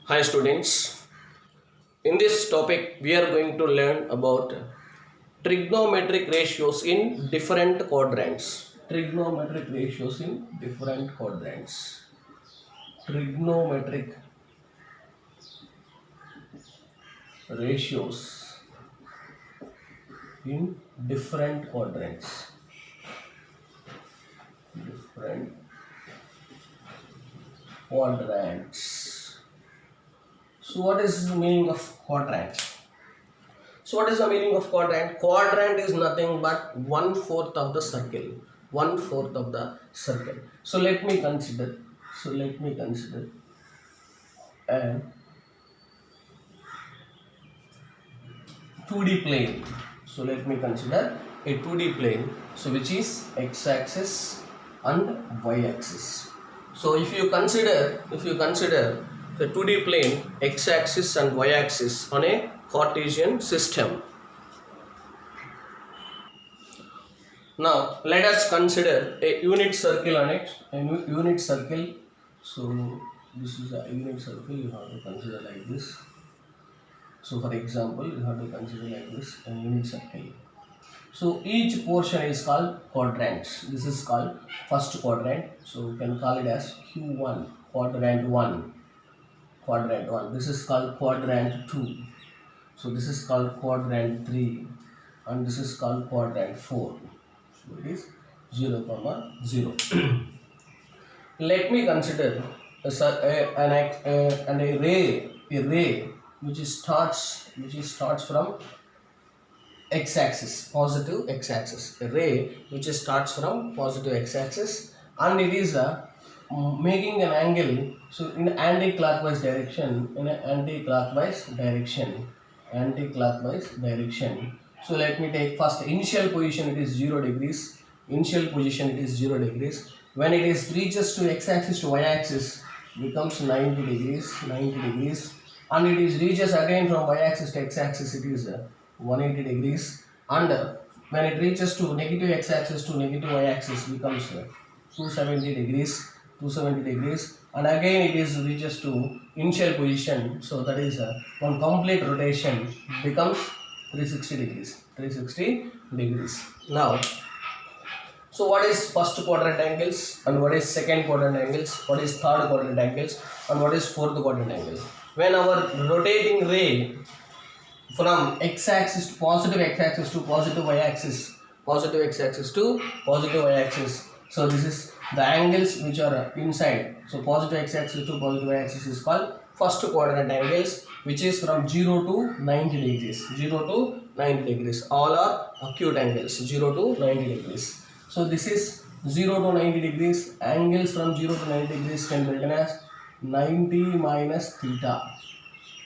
Hi students, in this topic we are going to learn about trigonometric ratios in different quadrants. Trigonometric ratios in different quadrants. Trigonometric ratios in different quadrants. Different quadrants. So what is the meaning of quadrant? So what is the meaning of quadrant? Quadrant is nothing but 1/4 of the circle. 1/4 of the circle. So let me consider. A 2D plane. So let me consider a 2D plane. So which is x-axis and y-axis. So if you consider the 2D plane, x-axis and y-axis on a Cartesian system. Now let us consider a unit circle on it. A unit circle. So this is a unit circle. You have to consider like this. So for example, you have to consider like this a unit circle. So each portion is called quadrants. This is called first quadrant. So we can call it as Q1, quadrant 1. Quadrant 1. This is called quadrant 2. So this is called quadrant 3. And this is called quadrant 4. So it is 0, 0. Let me consider an array which starts from x-axis, positive x-axis. A ray which starts from positive x-axis and it is making an angle. So in anti-clockwise direction, anti-clockwise direction. So let me take first initial position. It is 0 degrees. When it is reaches to x-axis to y-axis, becomes 90 degrees, and it is reaches again from y-axis to x-axis. It is 180 degrees, and when it reaches to negative x-axis to negative y-axis, becomes 270 degrees, and again it is reaches to initial position. So that is one complete rotation becomes 360 degrees. Now, so what is first quadrant angles and what is second quadrant angles, what is third quadrant angles and what is fourth quadrant angle? When our rotating ray from x-axis to positive x-axis to positive y-axis, so this is the angles which are inside. So positive x-axis to positive y-axis is called first quadrant angles, which is from 0 to 90 degrees. All are acute angles, 0 to 90 degrees. So this is 0 to 90 degrees. Angles from 0 to 90 degrees can be written as 90 minus theta,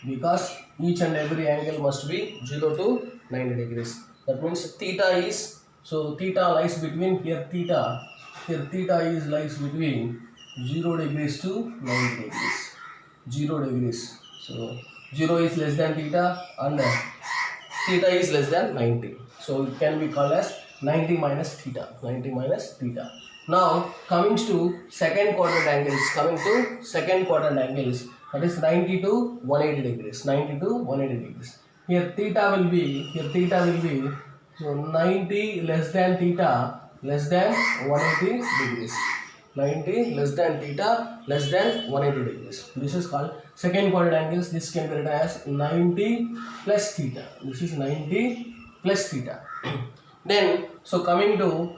because each and every angle must be 0 to 90 degrees. That means theta is, so theta lies between, here theta lies between 0 degrees to 90 degrees. 0 degrees. So 0 is less than theta and theta is less than 90. So it can be called as 90 minus theta. Now coming to second quadrant angles, that is 90 to 180 degrees. Here theta will be so 90 less than theta less than 180 degrees. 90 less than theta less than 180 degrees. This is called second quadrant angles. This can be written as 90 plus theta. This is 90 plus theta. Then, so coming to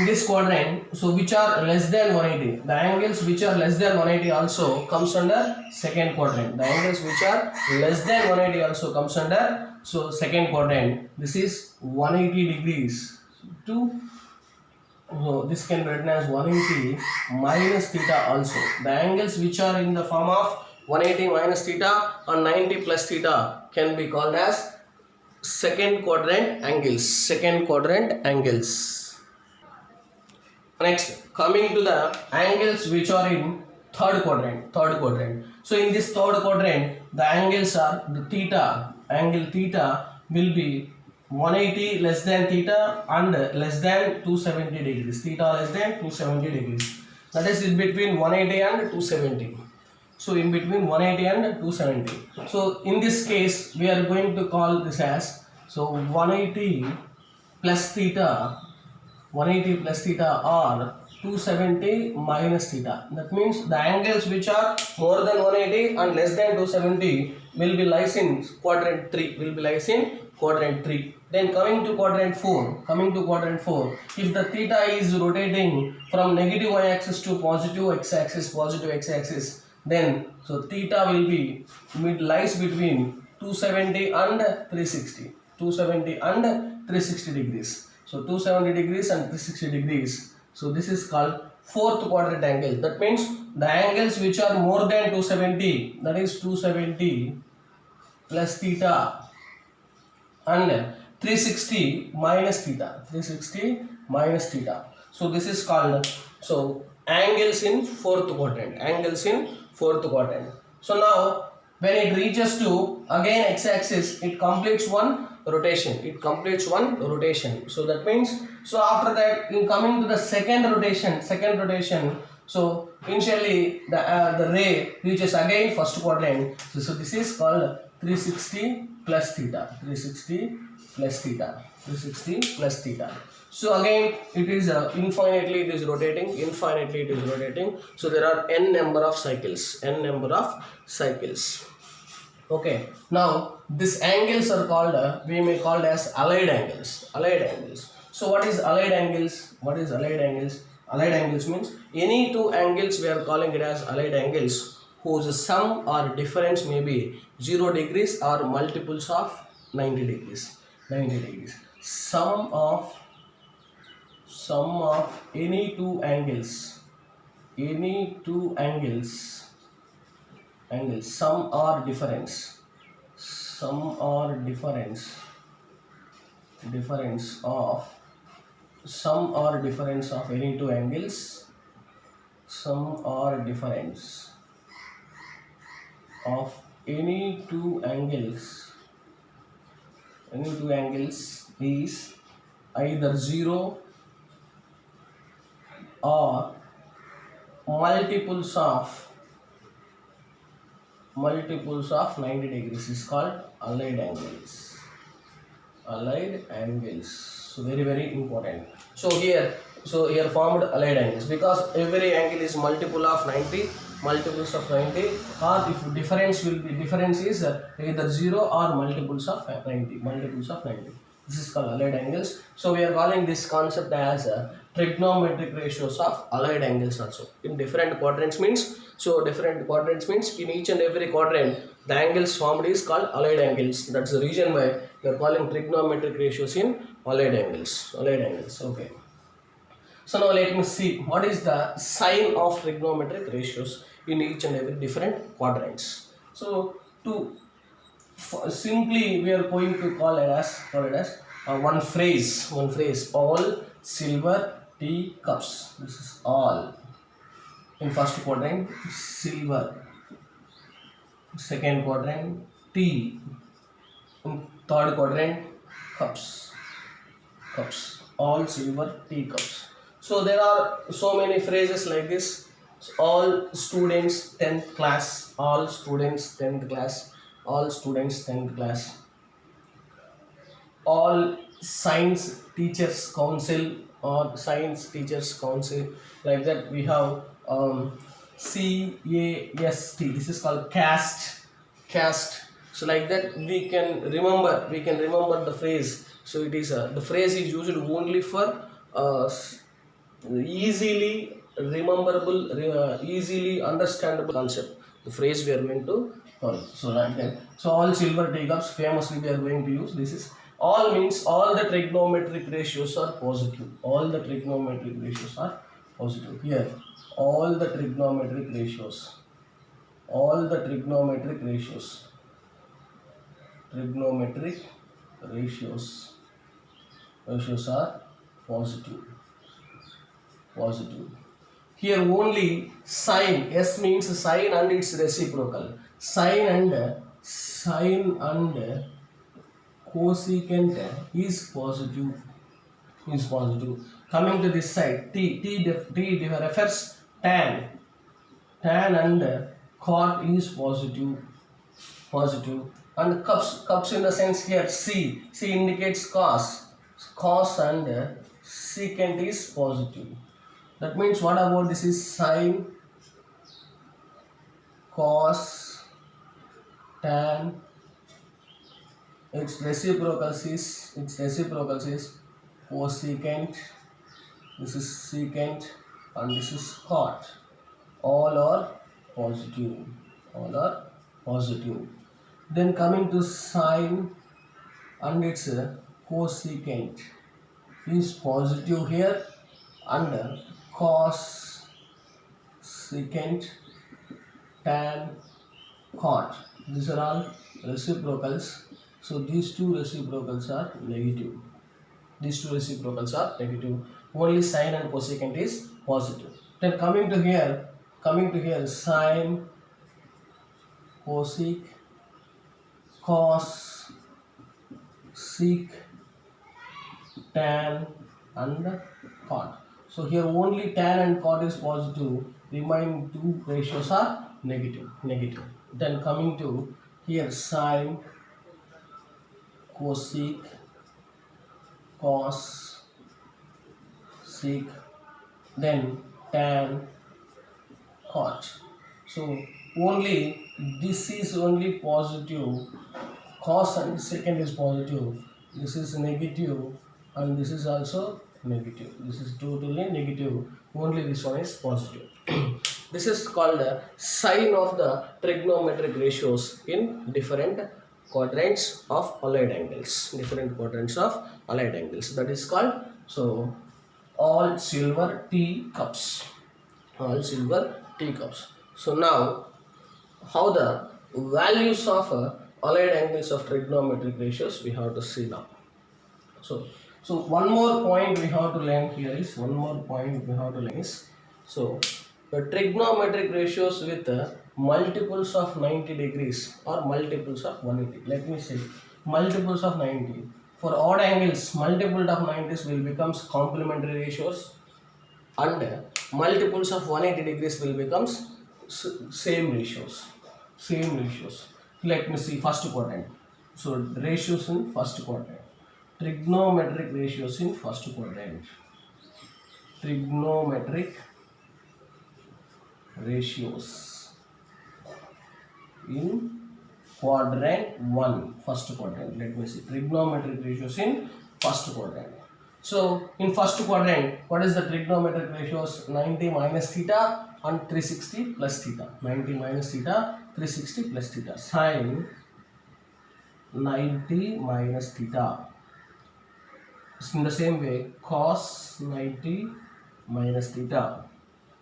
this quadrant, so which are less than 180, the angles which are less than 180 also comes under second quadrant. The angles which are less than 180 also comes under, so second quadrant. This is 180 degrees to, so this can be written as 180 minus theta also. The angles which are in the form of 180 minus theta or 90 plus theta can be called as second quadrant angles. Next, coming to the angles which are in third quadrant. So in this third quadrant, the angles are the angle theta will be 180 less than theta and less than 270 degrees. Theta less than 270 degrees. That is in between 180 and 270. So in between 180 and 270. So in this case, we are going to call this as, so 180 plus theta, 180 plus theta or 270 minus theta. That means the angles which are more than 180 and less than 270 will be lies in quadrant 3. Will be lies in quadrant 3. Then coming to quadrant 4. If the theta is rotating from negative y-axis to positive x-axis, then so theta will be lies between 270 and 360. 270 and 360 degrees. So 270 degrees and 360 degrees. So this is called fourth quadrant angle. That means the angles which are more than 270, that is 270 plus theta and 360 minus theta. 360 minus theta. So this is called, so angles in fourth quadrant. Angles in fourth quadrant. So now when it reaches to again x-axis, it completes one rotation. So that means, so after that, in coming to the second rotation, so initially the ray reaches again first quadrant. So this is called 360 plus theta. 360 plus theta. So again it is infinitely it is rotating. So there are n number of cycles. Okay, now these angles are called, we may call as allied angles. So what is allied angles? Allied angles means any two angles, we are calling it as allied angles, whose sum or difference may be 0 degrees or multiples of 90 degrees. Sum of any two angles, sum or difference of any two angles, is either 0 or multiples of 90 degrees is called allied angles. So very important. So here formed allied angles, because every angle is multiples of 90, or if difference is either 0 or multiples of 90. This is called allied angles. So we are calling this concept as trigonometric ratios of allied angles also. In different quadrants means, in each and every quadrant the angles formed is called allied angles. That's the reason why we are calling trigonometric ratios in allied angles. Okay. So now let me see what is the sign of trigonometric ratios in each and every different quadrants. So simply we are going to call it as one phrase, all silver tea cups. This is all. In first quadrant, silver. Second quadrant, tea. In third quadrant, cups. All silver tea cups. So there are so many phrases like this. All students 10th class. All science teachers council, like that we have CAST. This is called caste. So like that we can remember the phrase. So it is the phrase is used only for easily rememberable, easily understandable concept. The phrase we are going to call. So like that. So all silver teacups, famously we are going to use. This is all, means all the trigonometric ratios are positive. Here all the trigonometric ratios are positive. Here only sine, S means sine and its reciprocal. Sine and cosecant is positive. Coming to this side, T refers tan and cot is positive, and cups in the sense here C indicates cos and secant is positive. That means what about this is sine, cos, tan. Its reciprocals is cosecant. This is secant and this is cot. All are positive. Then coming to sine and its cosecant is positive here, and cos, secant, tan, cot. These are all reciprocals. So these two reciprocals are negative. Only sine and cosecant is positive. Then coming to here sine, cosec, cos, sec, tan and cot. So here only tan and cot is positive. Remaining two ratios are negative. Then coming to here sine, cosec, cos, sec, then tan, cot. So only this is only positive. Cos and secant is positive. This is negative, and this is also negative. This is totally negative. Only this one is positive. This is called the sign of the trigonometric ratios in different quadrants of allied angles. That is called all silver teacups. So now, how the values of allied angles of trigonometric ratios we have to see now. So one more point we have to learn here is the trigonometric ratios with multiples of 90 degrees or multiples of 180. Let me say multiples of 90. For odd angles, multiple of 90s will becomes complementary ratios, and multiples of 180 degrees will becomes same ratios. Let me see first quadrant. So ratios in first quadrant. Trigonometric ratios in first quadrant. Trigonometric ratios in quadrant 1, first quadrant. Let me see trigonometric ratios in first quadrant. So in first quadrant, what is the trigonometric ratios? 90 minus theta and 360 plus theta. 90 minus theta, 360 plus theta. Sine 90 minus theta. In the same way, cos 90 minus theta.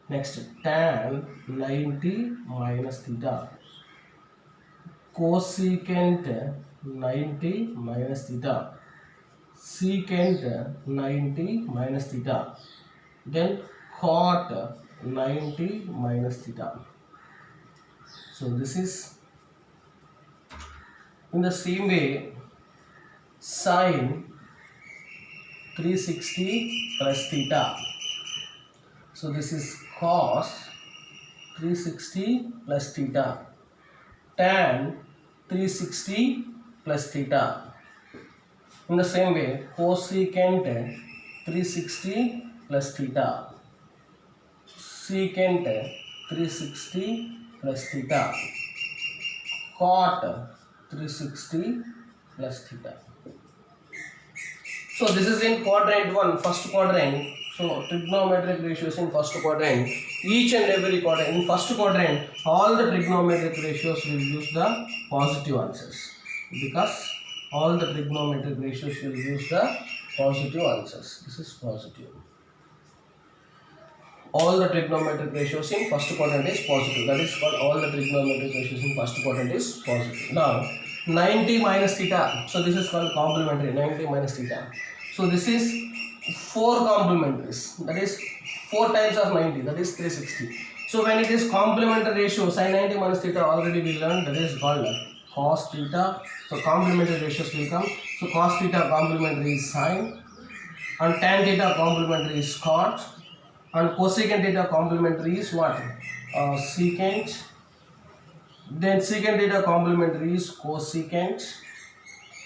Next, tan 90 minus theta. Cosecant 90 minus theta. Secant 90 minus theta. Then cot 90 minus theta. So this is in the same way sine 360 plus theta. So this is cos 360 plus theta. Tan 360 plus theta. In the same way, cosecant 360 plus theta. Secant 360 plus theta. Cot 360 plus theta. So this is in quadrant 1, first quadrant. So trigonometric ratios in first quadrant. Each and every quadrant. In first quadrant, all the trigonometric ratios will use the positive answers, because all the trigonometric ratios will use the positive answers. This is positive. All the trigonometric ratios in first quadrant is positive. That is called all the trigonometric ratios in first quadrant is positive. Now 90 minus theta. So this is called complementary. 90 minus theta. So this is 4 complementaries. That is 4 times of 90. That is 360. So when it is complementary ratio, sin 90 minus theta already we learned, that is called cos theta. So complementary ratios will come. So cos theta complementary is sin, and tan theta complementary is cot, and cosecant theta complementary is what? Secant, Then secant theta complementary is cosecant.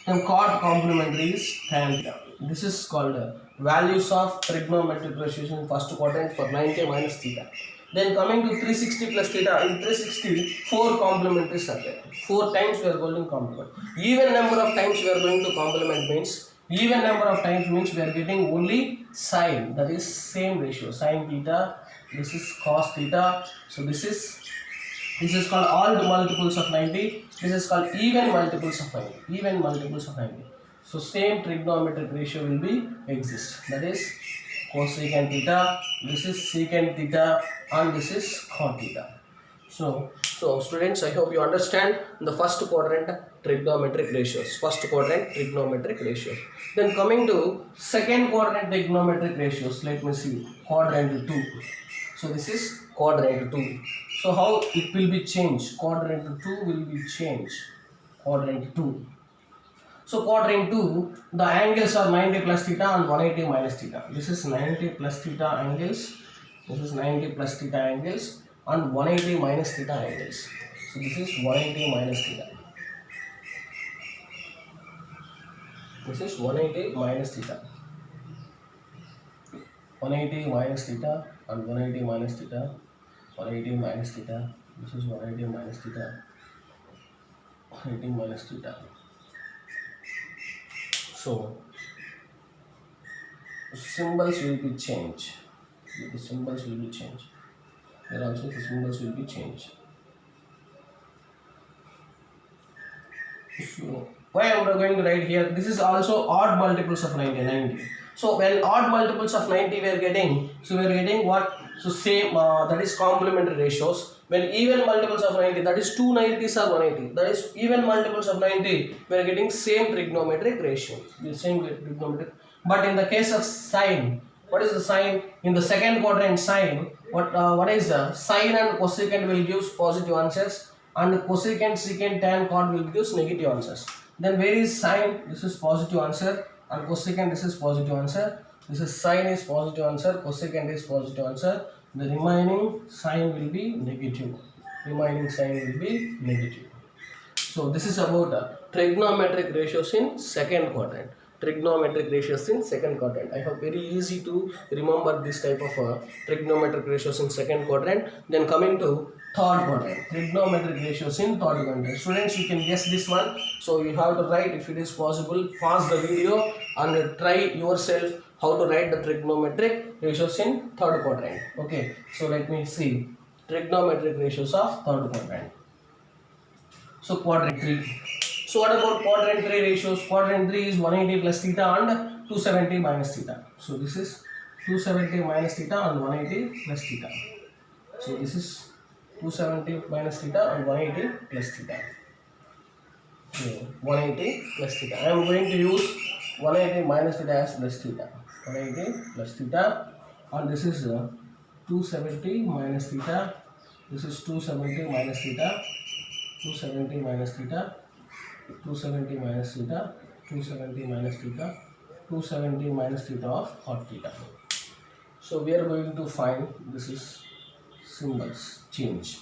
Then cot complementary is tan theta. This is called values of trigonometric ratios in first quadrant for 90 minus theta. Then coming to 360 plus theta, in 360 4 complementaries are there. 4 times we are going to complement. Even number of times we are going to complement means even number of times means we are getting only sine, that is same ratio, sine theta. This is cos theta. So this is called odd multiples of 90. This is called even multiples of 90. Even multiples of 90. So same trigonometric ratio will be exist. That is cosecant theta. This is secant theta, and this is cot theta. So students, I hope you understand the first quadrant trigonometric ratios. First quadrant trigonometric ratios. Then coming to second quadrant trigonometric ratios. Let me see. Quadrant 2. So this is quadrant 2. So how it will be changed? Quadrant 2 will be changed. Quadrant 2. So quadrant 2, the angles are 90 plus theta and 180 minus theta. This is 90 plus theta angles. This is 90 plus theta angles and 180 minus theta angles. So this is 180 minus theta. This is 180 minus theta. 180 minus theta and 180 minus theta. 180 minus theta. This is 180 minus theta. 180 minus theta. So symbols will be changed. The symbols will be changed. Here also the symbols will be changed. So why am I going to write here? This is also odd multiples of 90. So when odd multiples of 90 we are getting, so we are getting what? So same, that is complementary ratios. When even multiples of 90, that is 2 90s are 180. That is even multiples of 90, we are getting same trigonometric ratio. The same trigonometric. But in the case of sine, what is the sine? In the second quadrant sine, what is the sine and cosecant will give positive answers, and cosecant, secant, tan, cot will give negative answers. Then where is sine? This is positive answer, and cosecant, this is positive answer. This is sine is positive answer, cosecant is positive answer. The remaining sign will be negative. Remaining sign will be negative. So this is about trigonometric ratios in second quadrant. Trigonometric ratios in second quadrant. I hope very easy to remember this type of trigonometric ratios in second quadrant. Then coming to third quadrant, trigonometric ratios in third quadrant. Students, you can guess this one. So you have to write, if it is possible, pause the video and try yourself how to write the trigonometric ratios in third quadrant. Okay, so let me see trigonometric ratios of third quadrant. So quadrant 3. So what about quadrant 3 ratios? Quadrant 3 is 180 plus theta and 270 minus theta. So this is 270 minus theta and 180 plus theta. So this is 270 minus theta and 180 plus theta. Okay, 180 plus theta. I am going to use 180 minus theta as plus theta. 180 plus theta, and this is 270 minus theta. This is 270 minus theta. 270 minus theta. 270 minus theta. 270 minus theta. 270 minus theta of cot theta. So we are going to find, this is symbols change.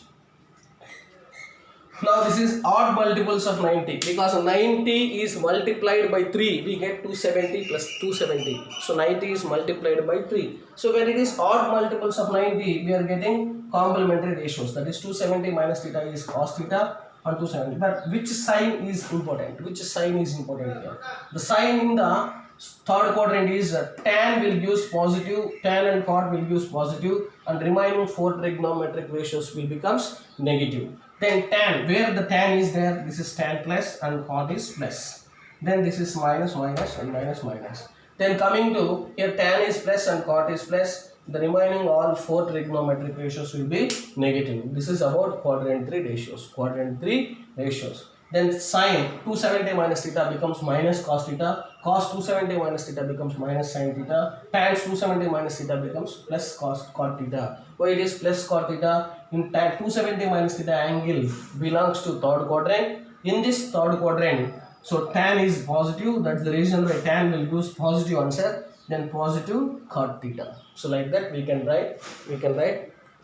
Now this is odd multiples of 90, because 90 is multiplied by 3, we get 270 plus 270. So 90 is multiplied by 3. So when it is odd multiples of 90, we are getting complementary ratios. That is 270 minus theta is cos theta and 270. But which sign is important? Which sign is important here? The sign in the third quadrant is tan will give positive, tan and cot will give positive, and remaining 4 trigonometric ratios will becomes negative. Then tan, where the tan is there, this is tan plus and cot is plus. Then this is minus, minus and minus, minus. Then coming to here, tan is plus and cot is plus. The remaining all 4 trigonometric ratios will be negative. This is about quadrant 3 ratios. Quadrant 3 ratios. Then sine 270 minus theta becomes minus cos theta. Cos 270 minus theta becomes minus sin theta. Tan 270 minus theta becomes plus cot theta. Why it is plus cot theta? In tan 270 minus theta angle belongs to third quadrant. In this third quadrant, so tan is positive. That's the reason why tan will use positive answer. Then positive cot theta. So like that we can write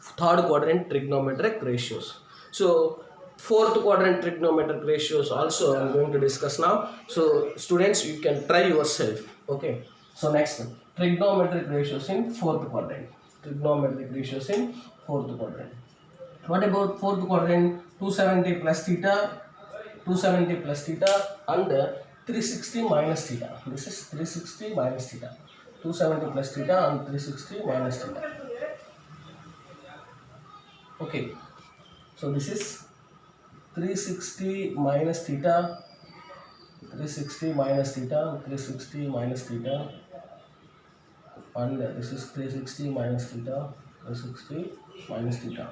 third quadrant trigonometric ratios. So fourth quadrant trigonometric ratios also I'm going to discuss now. So students, you can try yourself. Okay. So next, trigonometric ratios in fourth quadrant. Trigonometric ratios in fourth quadrant. What about fourth quadrant? 270 plus theta, 270 plus theta, and 360 minus theta. This is 360 minus theta. 270 plus theta and 360 minus theta. Okay. So this is 360 minus theta, 360 minus theta, 360 minus theta, and this is 360 minus theta, 360 minus theta.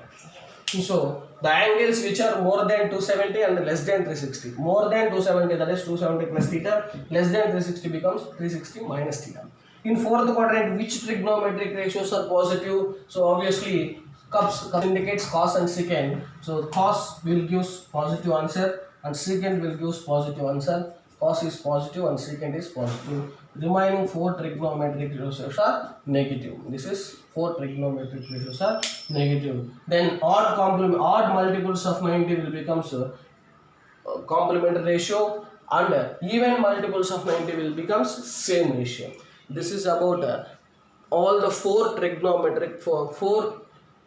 So the angles which are more than 270 and less than 360, more than 270, that is 270 plus theta, less than 360 becomes 360 minus theta. In fourth quadrant, which trigonometric ratios are positive? So obviously cups indicates cos and secant. So cos will give positive answer and secant will give positive answer. Cos is positive and secant is positive. Remaining four trigonometric ratios are negative. This is four trigonometric ratios are negative. Then odd multiples of 90 will become complementary ratio, and even multiples of 90 will become same ratio. This is about all the four trigonometric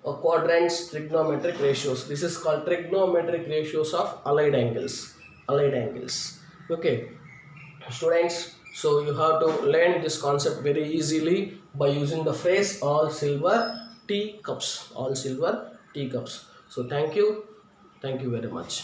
quadrants trigonometric ratios. This is called trigonometric ratios of allied angles. Okay, students, so you have to learn this concept very easily by using the phrase all silver teacups. So thank you very much.